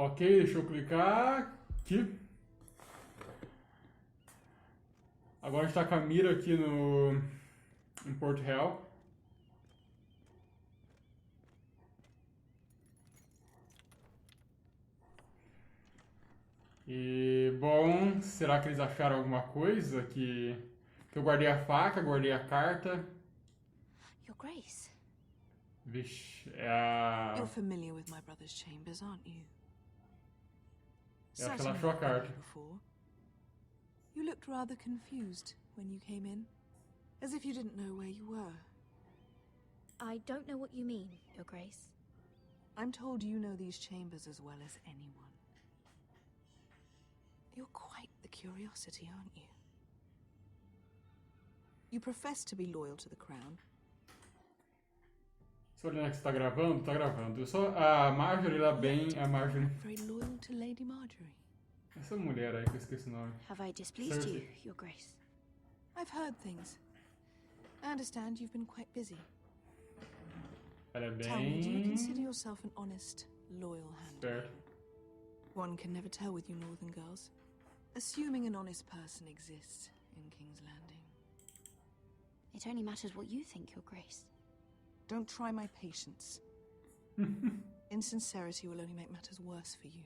Ok, deixa eu clicar aqui. Agora a gente tá com a mira aqui em Porto Real. E, bom, será que eles acharam alguma coisa? Que eu guardei a faca, guardei a carta. Your Grace. Vixe, é a... You're familiar with my brother's chambers, aren't you? Eu acho que ela achou a carta. Before. You looked rather confused when you came in, as if you didn't know where you were. I don't know what you mean, Your Grace. I'm told you know these chambers as well as anyone. You're quite the curiosity, aren't you? You profess to be loyal to the crown. Só olhando que você tá gravando? Tá gravando. Eu sou a Marjorie lá bem, a Marjorie. Very loyal to Lady Marjorie. Essa mulher aí que eu esqueci o nome. Have I displeased Cersei. you, Your Grace? I've heard things. I understand you've been quite busy. Ela é Tell me, do you bem... consider yourself an honest, loyal hand? Certo. One can never tell with you northern girls. Assuming an honest person exists in King's Landing. It only matters what you think, Your Grace. Don't try my patience. Insincerity will only make matters worse for you.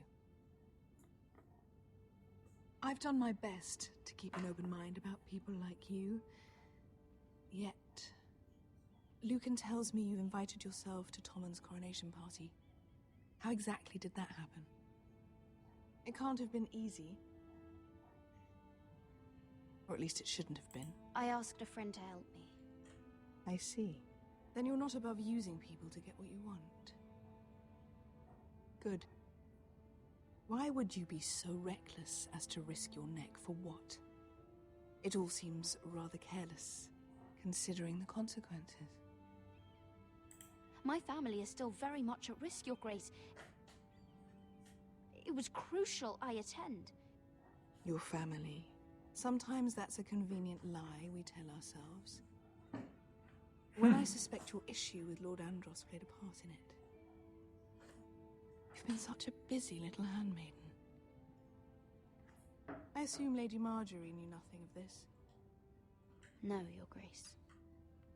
I've done my best to keep an open mind about people like you. Yet, Lucan tells me you invited yourself to Tommen's coronation party. How exactly did that happen? It can't have been easy. Or at least it shouldn't have been. I asked a friend to help me. I see. Then you're not above using people to get what you want. Good. Why would you be so reckless as to risk your neck for what? It all seems rather careless, considering the consequences. My family is still very much at risk, Your Grace. It was crucial I attend. Your family. Sometimes that's a convenient lie we tell ourselves. When I suspect your issue with Lord Andros played a part in it. You've been such a busy little handmaiden. I assume Lady Marjorie knew nothing of this. No, Your Grace.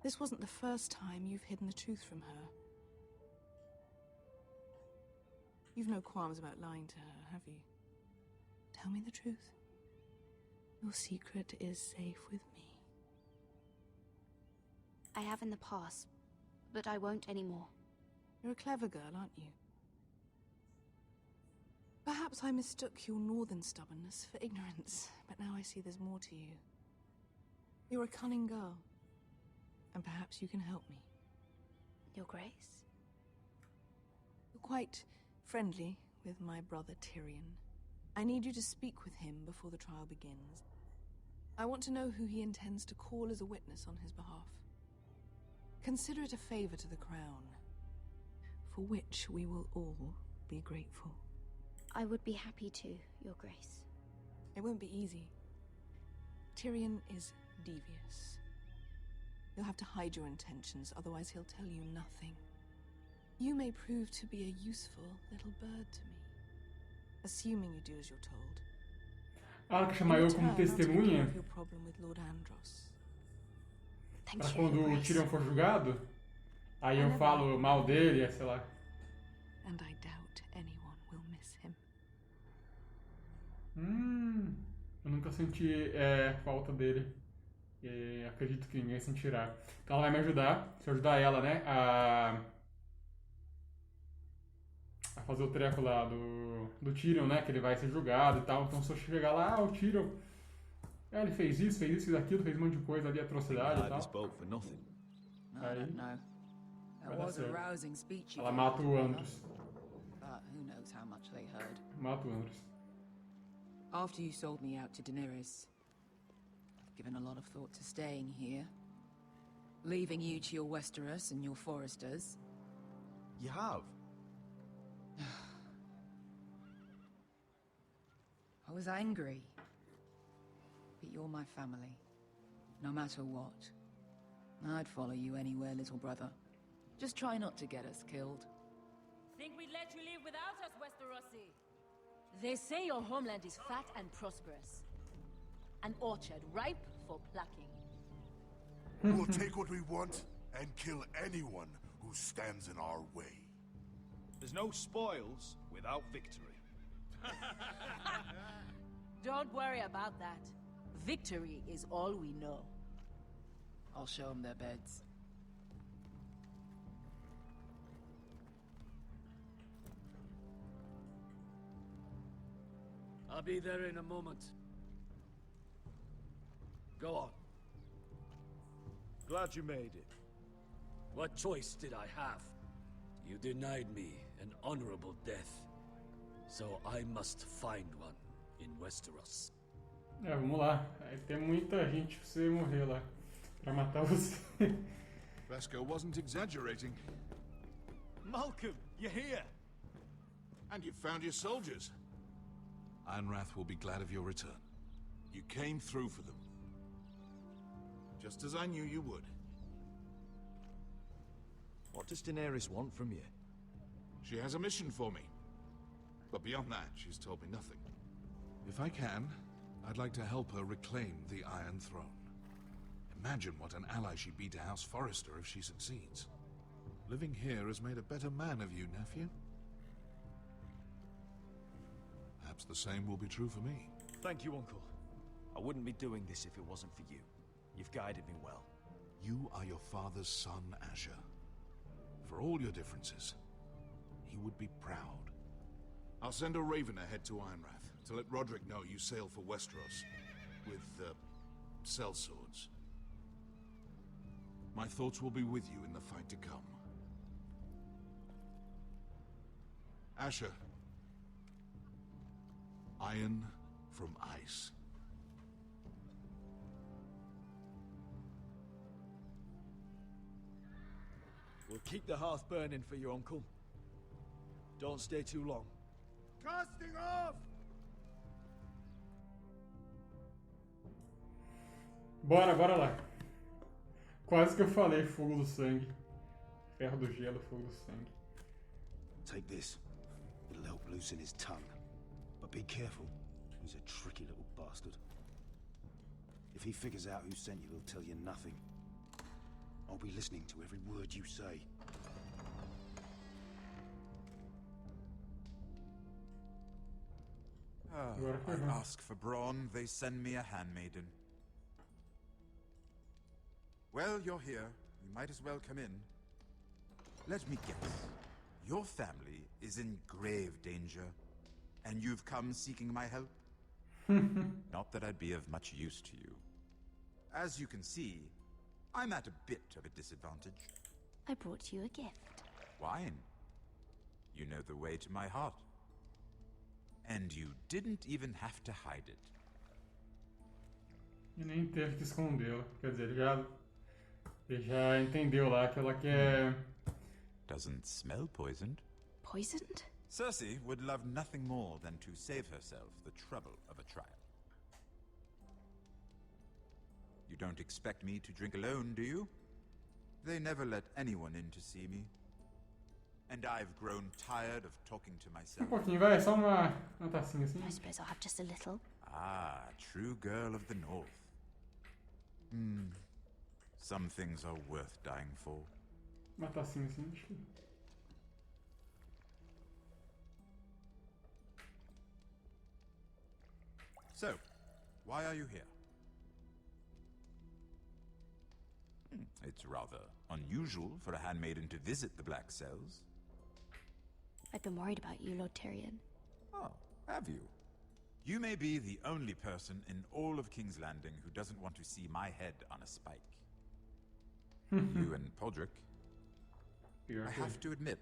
This wasn't the first time you've hidden the truth from her. You've no qualms about lying to her, have you? Tell me the truth. Your secret is safe with me. I have in the past, but I won't anymore. You're a clever girl, aren't you? Perhaps I mistook your northern stubbornness for ignorance, but now I see there's more to you. You're a cunning girl, and perhaps you can help me. Your Grace? You're quite friendly with my brother Tyrion. I need you to speak with him before the trial begins. I want to know who he intends to call as a witness on his behalf. Consider it a favor to the crown, for which we will all be grateful. I would be happy to, Your Grace. It won't be easy. Tyrion is devious. You'll have to hide your intentions, otherwise he'll tell you nothing. You may prove to be a useful little bird to me, assuming you do as you're told. Ela quer chamar eu como testemunha Your problem with Lord Andros. Thank pra you, quando Your o Grace. Tyrion for julgado. Aí eu falo mal dele, sei lá. And I doubt anyone will miss him. Eu nunca senti falta dele. E acredito que ninguém sentirá. Então ela vai me ajudar, se eu ajudar ela, né, a fazer o treco lá do Tyrion, né, que ele vai ser julgado e tal. Então se eu chegar lá, o Tyrion, ele fez isso, fez aquilo, fez um monte de coisa ali, atrocidade e tal. Aí, vai dar certo. Ela mata o Andros. Mata o Andros. After you sold me out to Daenerys, I've given a lot of thought to staying here. Leaving you to your Westeros and your Foresters. You have? I was angry. But you're my family. No matter what. I'd follow you anywhere, little brother. Just try not to get us killed. Think we'd let you live without us, Westerosi? They say your homeland is fat and prosperous. An orchard ripe for plucking. We'll take what we want and kill anyone who stands in our way. There's no spoils without victory. Don't worry about that. Victory is all we know. I'll show them their beds. I'll be there in a moment. Go on. Glad you made it. What choice did I have? You denied me an honorable death. So I must find one in Westeros. Vamos lá. Aí tem muita gente pra você morrer lá. Pra matar você. Vesco wasn't exaggerating. Malcolm, you're here! And you found your soldiers. Ironrath will be glad of your return. You came through for them. Just as I knew you would. What does Daenerys want from you? She has a mission for me. But beyond that, she's told me nothing. If I can, I'd like to help her reclaim the Iron Throne. Imagine what an ally she'd be to House Forrester if she succeeds. Living here has made a better man of you, nephew. Perhaps the same will be true for me. Thank you, Uncle. I wouldn't be doing this if it wasn't for you. You've guided me well. You are your father's son, Asher. For all your differences, he would be proud. I'll send a raven ahead to Ironrath to let Roderick know you sail for Westeros with, sellswords. My thoughts will be with you in the fight to come. Asher. Iron from ice. We'll keep the hearth burning for you, Uncle. Don't stay too long. Casting off! Bora, bora lá. Quase que eu falei fogo do sangue. Ferro do gelo, fogo do sangue. Take this. It'll help loosen his tongue. But be careful. He's a tricky little bastard. If he figures out who sent you, he'll tell you nothing. I'll be listening to every word you say. I ask for brawn, they send me a handmaiden. Well, you're here. You might as well come in. Let me guess. Your family is in grave danger, and you've come seeking my help? Not that I'd be of much use to you. As you can see, I'm at a bit of a disadvantage. I brought you a gift. Wine. You know the way to my heart. And you didn't even have to hide it. E nem teve que escondê-la. Quer dizer, ele já entendeu lá que ela quer... Doesn't smell poisoned. Poisoned? Cersei would love nothing more than to save herself the trouble of a trial. You don't expect me to drink alone, do you? They never let anyone in to see me. And I've grown tired of talking to myself. pouquinho, vai. Só uma tacinha assim. I suppose I'll have just a little. Ah, true girl of the North. Some things are worth dying for. Uma tacinha assim, acho que... So, why are you here? It's rather unusual for a handmaiden to visit the Black Cells. I've been worried about you, Lord Tyrion. Oh, have you? You may be the only person in all of King's Landing who doesn't want to see my head on a spike. You and Podrick. I have to admit,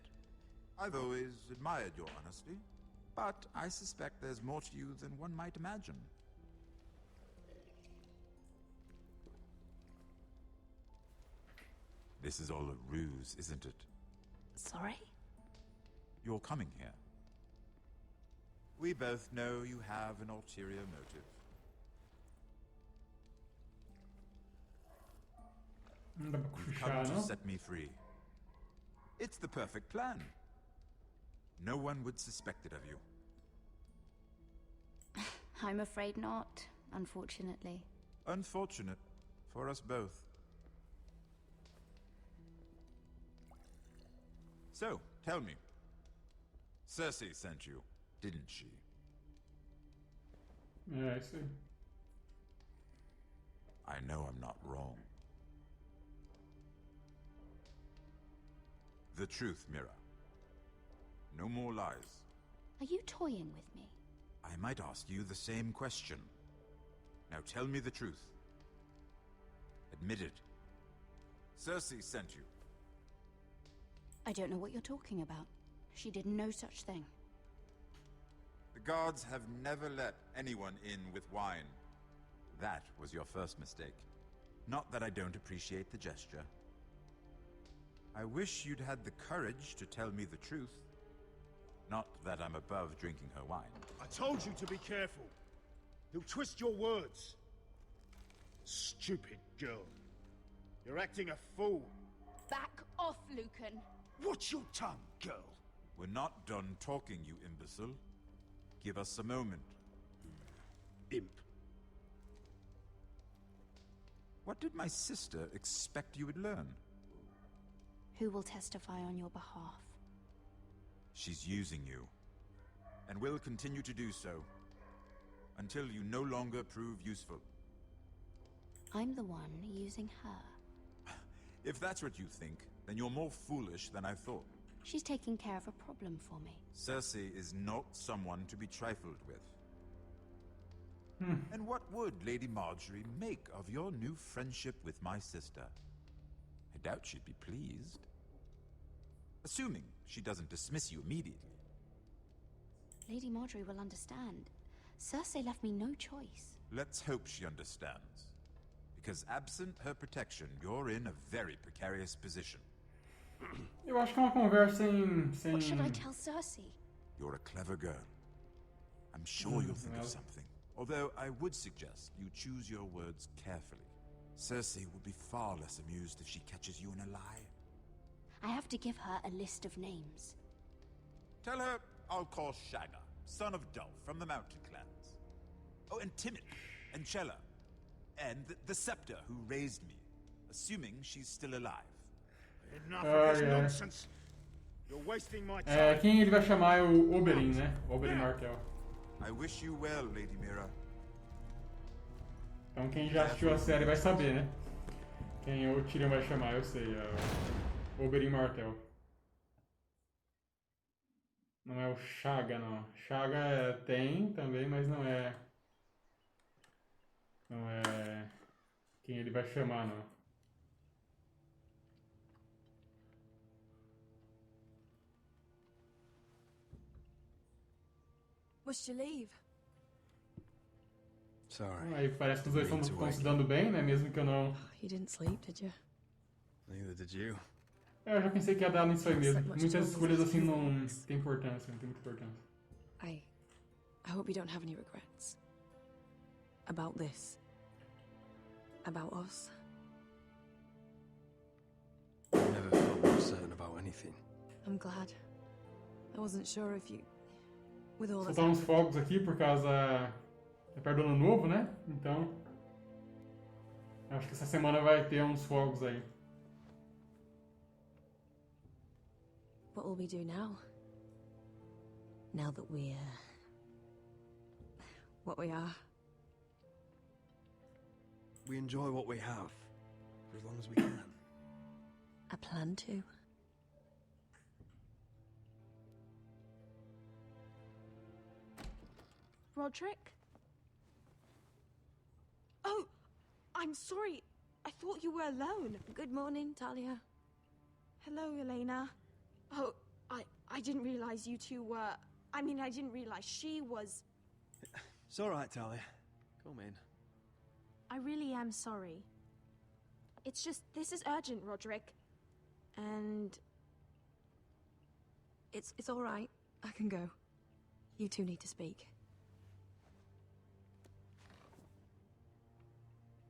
I've always admired your honesty, but I suspect there's more to you than one might imagine. This is all a ruse, isn't it? Sorry? You're coming here. We both know you have an ulterior motive. Não dá pra You've cochichar, come to não? set me free. It's the perfect plan. No one would suspect it of you. I'm afraid not, unfortunately. Unfortunate for us both. So, tell me. Cersei sent you, didn't she? Yeah, I see. I know I'm not wrong. The truth, Mira. No more lies. Are you toying with me? I might ask you the same question. Now tell me the truth. Admit it. Cersei sent you. I don't know what you're talking about. She did no such thing. The guards have never let anyone in with wine. That was your first mistake. Not that I don't appreciate the gesture. I wish you'd had the courage to tell me the truth. Not that I'm above drinking her wine. I told you to be careful. He'll twist your words. Stupid girl. You're acting a fool. Back off, Lucan. Watch your tongue, girl. We're not done talking, you imbecile. Give us a moment. Imp. What did my sister expect you would learn? Who will testify on your behalf? She's using you, and will continue to do so, until you no longer prove useful. I'm the one using her. If that's what you think, then you're more foolish than I thought. She's taking care of a problem for me. Cersei is not someone to be trifled with. And what would Lady Marjorie make of your new friendship with my sister? I doubt she'd be pleased. Assuming she doesn't dismiss you immediately. Lady Marjorie will understand. Cersei left me no choice. Let's hope she understands. Because absent her protection, you're in a very precarious position. Eu acho que é uma conversa sem... What should I tell Cersei? You're a clever girl. I'm sure you'll think of something. Although I would suggest you choose your words carefully. Cersei will be far less amused if she catches you in a lie. I have to give her a list of names. Tell her I'll call Shagga, son of Dolph from the Mountain Clans. Oh, and Timid, and Chella, and the Scepter who raised me, assuming she's still alive. Enough of this nonsense. You're wasting my time. Quem ele vai chamar é o Oberyn, né? Oberyn Martell. I wish you well, Lady Mira. Então quem já assistiu a série vai saber, né? Quem o Tyrion vai chamar, eu sei. É o Oberyn Martell. Não é o Shagga, não. Shagga tem também, mas não é... Não é... Quem ele vai chamar, não. Must you leave? Sorry. Aí parece que os dois estão se dando bem, né? Mesmo que eu não... You didn't sleep, did you? Neither did you. Eu já pensei que ia dar nisso aí mesmo. Muitas escolhas assim não tem importância, não tem muita importância. I hope you don't have any regrets. About this. About us. I never felt more certain about anything. I'm glad. I wasn't sure if you... With all Soltar uns fogos aqui por causa... É perto do ano novo, né? Então... Acho que essa semana vai ter uns fogos aí. What will we do now? Now that we're... what we are. We enjoy what we have, for as long as we can. I plan to. Roderick? Oh, I'm sorry. I thought you were alone. Good morning, Talia. Hello, Elena. Oh, I didn't realize you two were... I mean, I didn't realize she was... It's all right, Talia. Come in. I really am sorry. It's just, this is urgent, Roderick. And... It's all right. I can go. You two need to speak.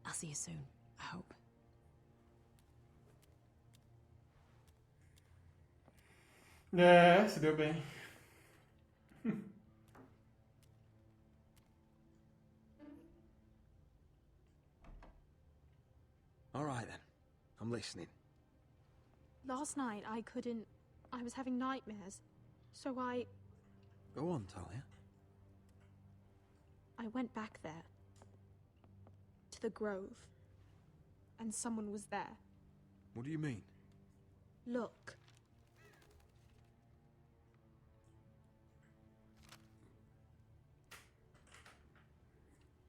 I'll see you soon, I hope. É, se deu bem. All right, then. I'm listening. Last night, I was having nightmares. So Go on, Talia. I went back there. To the grove. And someone was there. What do you mean? Look.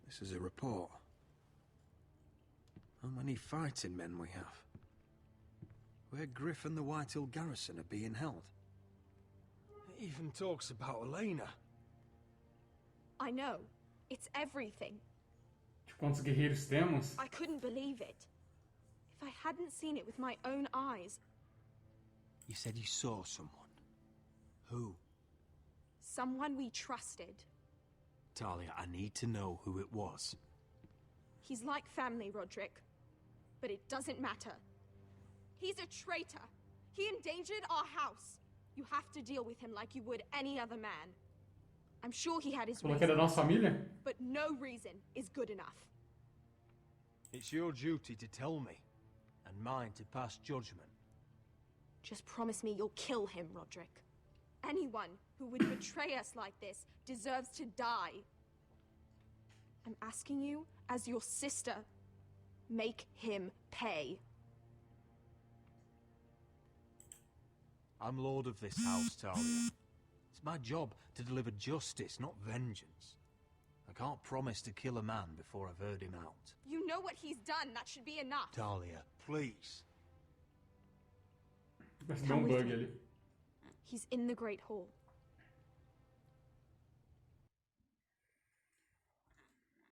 This is a report. How many fighting men we have? Where Griff and the White Hill garrison are being held. It even talks about Elena. I know. It's everything. De quantos guerreiros temos? I couldn't believe it. If I hadn't seen it with my own eyes. You said you saw someone. Who? Someone we trusted. Talia, I need to know who it was. He's like family, Roderick. But it doesn't matter. He's a traitor. He endangered our house. You have to deal with him like you would any other man. I'm sure he had his Falou que era da nossa família? but no reason is good enough. It's your duty to tell me, and mine to pass judgment. Just promise me you'll kill him, Roderick. Anyone who would betray us like this deserves to die. I'm asking you, as your sister, make him pay. I'm lord of this house, Talia. It's my job to deliver justice, not vengeance. I can't promise to kill a man before I've heard him out. You know what he's done. That should be enough. Talia, please. Vai se dar bug ali. He's in the Great Hall.